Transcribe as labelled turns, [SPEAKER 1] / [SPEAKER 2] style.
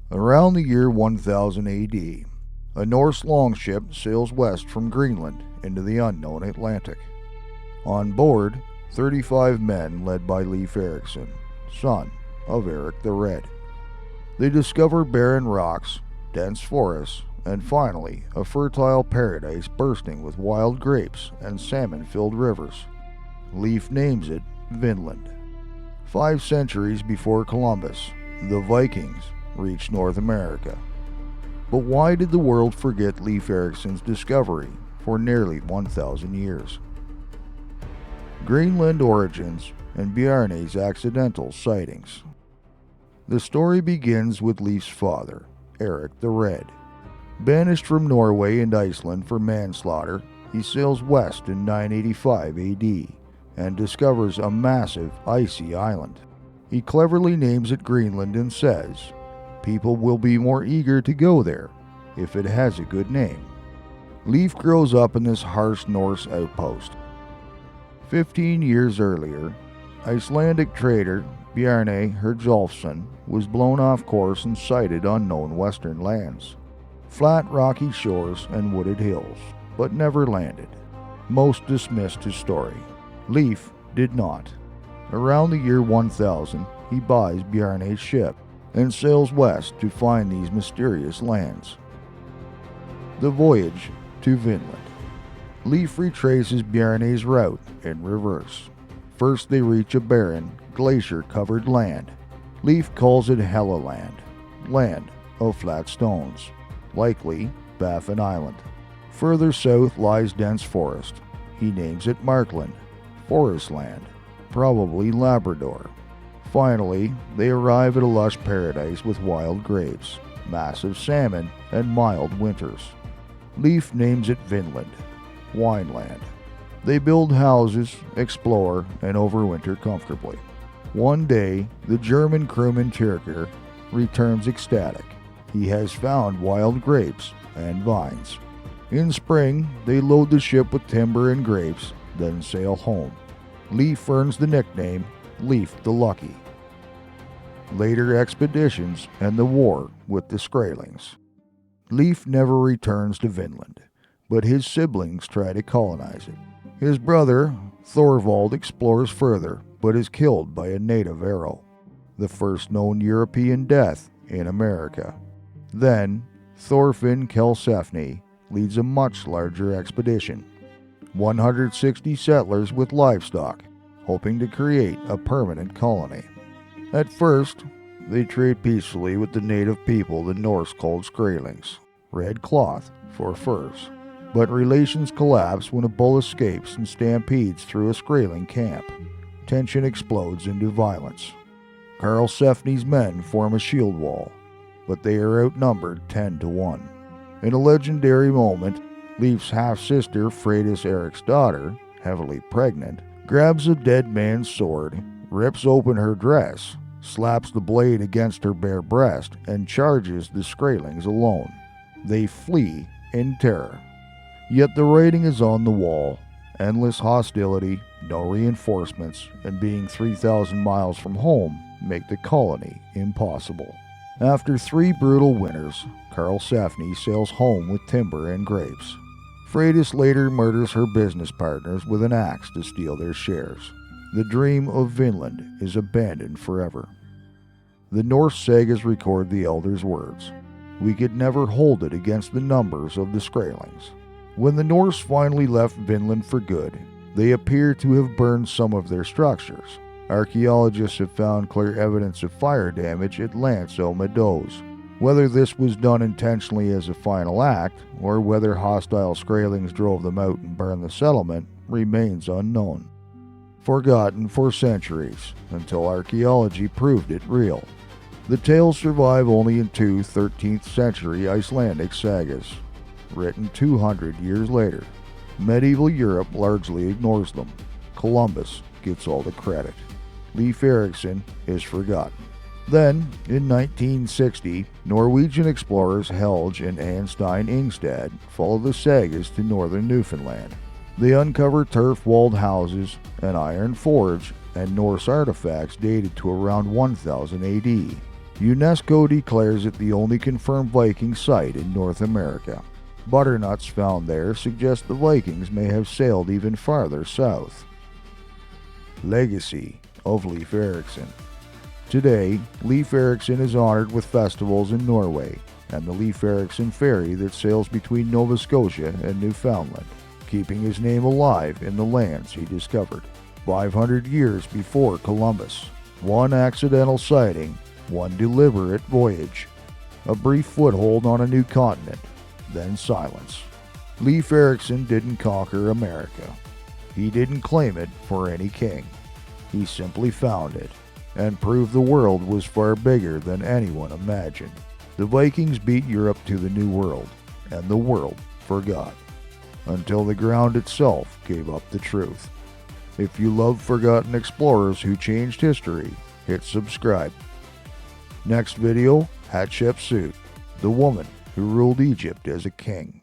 [SPEAKER 1] Around the year 1000 AD, a Norse longship sails west from Greenland into the unknown Atlantic. On board, 35 men led by Leif Erikson, son of Erik the Red. They discover barren rocks, dense forests, and finally a fertile paradise bursting with wild grapes and salmon-filled rivers. Leif names it Vinland. 5 centuries before Columbus, the Vikings reached North America. But why did the world forget Leif Erikson's discovery for nearly 1,000 years? Greenland origins and Bjarne's accidental sightings. The story begins with Leif's father, Erik the Red. Banished from Norway and Iceland for manslaughter, he sails west in 985 AD and discovers a massive icy island. He cleverly names it Greenland and says, "People will be more eager to go there if it has a good name." Leif grows up in this harsh Norse outpost. 15 years earlier, Icelandic trader Bjarne Herjolfsson was blown off course and sighted unknown western lands. Flat rocky shores and wooded hills, but never landed. Most dismissed his story. Leif did not. Around the year 1000, he buys Bjarne's ship and sails west to find these mysterious lands. The voyage to Vinland. Leif retraces Bjarne's route in reverse. First they reach a barren, glacier-covered land. Leif calls it Helluland, land of flat stones, likely Baffin Island. Further south lies dense forest. He names it Markland, forest land, probably Labrador. Finally, they arrive at a lush paradise with wild grapes, massive salmon, and mild winters. Leif names it Vinland, Wineland. They build houses, explore, and overwinter comfortably. One day, the German crewman Tyrker returns ecstatic. He has found wild grapes and vines. In spring, they load the ship with timber and grapes, then sail home. Leif earns the nickname Leif the Lucky. Later expeditions and the war with the Skrælings. Leif never returns to Vinland, but his siblings try to colonize it. His brother, Thorvald, explores further, but is killed by a native arrow, the first known European death in America. Then, Thorfinn Kelsefni leads a much larger expedition, 160 settlers with livestock, hoping to create a permanent colony. At first, they trade peacefully with the native people the Norse called Skrælings, red cloth for furs. But relations collapse when a bull escapes and stampedes through a Skræling camp. Tension explodes into violence. Karlsefni's men form a shield wall, but they are outnumbered 10-1. In a legendary moment, Leif's half-sister, Freydis Erik's daughter, heavily pregnant, grabs a dead man's sword, rips open her dress, slaps the blade against her bare breast, and charges the Skrælings alone. They flee in terror. Yet the writing is on the wall. Endless hostility, no reinforcements, and being 3,000 miles from home make the colony impossible. After 3 brutal winters, Karlsefni sails home with timber and grapes. Freydis later murders her business partners with an axe to steal their shares. The dream of Vinland is abandoned forever. The Norse sagas record the elders' words. We could never hold it against the numbers of the Skrælings. When the Norse finally left Vinland for good, they appear to have burned some of their structures. Archaeologists have found clear evidence of fire damage at Lance o Meadows. Whether this was done intentionally as a final act, or whether hostile Skrælings drove them out and burned the settlement, remains unknown. Forgotten for centuries, until archaeology proved it real. The tales survive only in 2 13th century Icelandic sagas, written 200 years later. Medieval Europe largely ignores them. Columbus gets all the credit. Leif Erikson is forgotten. Then, in 1960, Norwegian explorers Helge and Anstein Ingstad follow the sagas to northern Newfoundland. They uncover turf-walled houses, an iron forge, and Norse artifacts dated to around 1000 AD. UNESCO declares it the only confirmed Viking site in North America. Butternuts found there suggest the Vikings may have sailed even farther south. Legacy of Leif Erikson. Today, Leif Erikson is honored with festivals in Norway and the Leif Erikson ferry that sails between Nova Scotia and Newfoundland, keeping his name alive in the lands he discovered. 500 years before Columbus, one accidental sighting, one deliberate voyage, a brief foothold on a new continent, then silence. Leif Erikson didn't conquer America. He didn't claim it for any king. He simply found it and proved the world was far bigger than anyone imagined. The Vikings beat Europe to the New World, and the world forgot, until the ground itself gave up the truth. If you love forgotten explorers who changed history, hit subscribe. Next video, Hatshepsut, the woman who ruled Egypt as a king.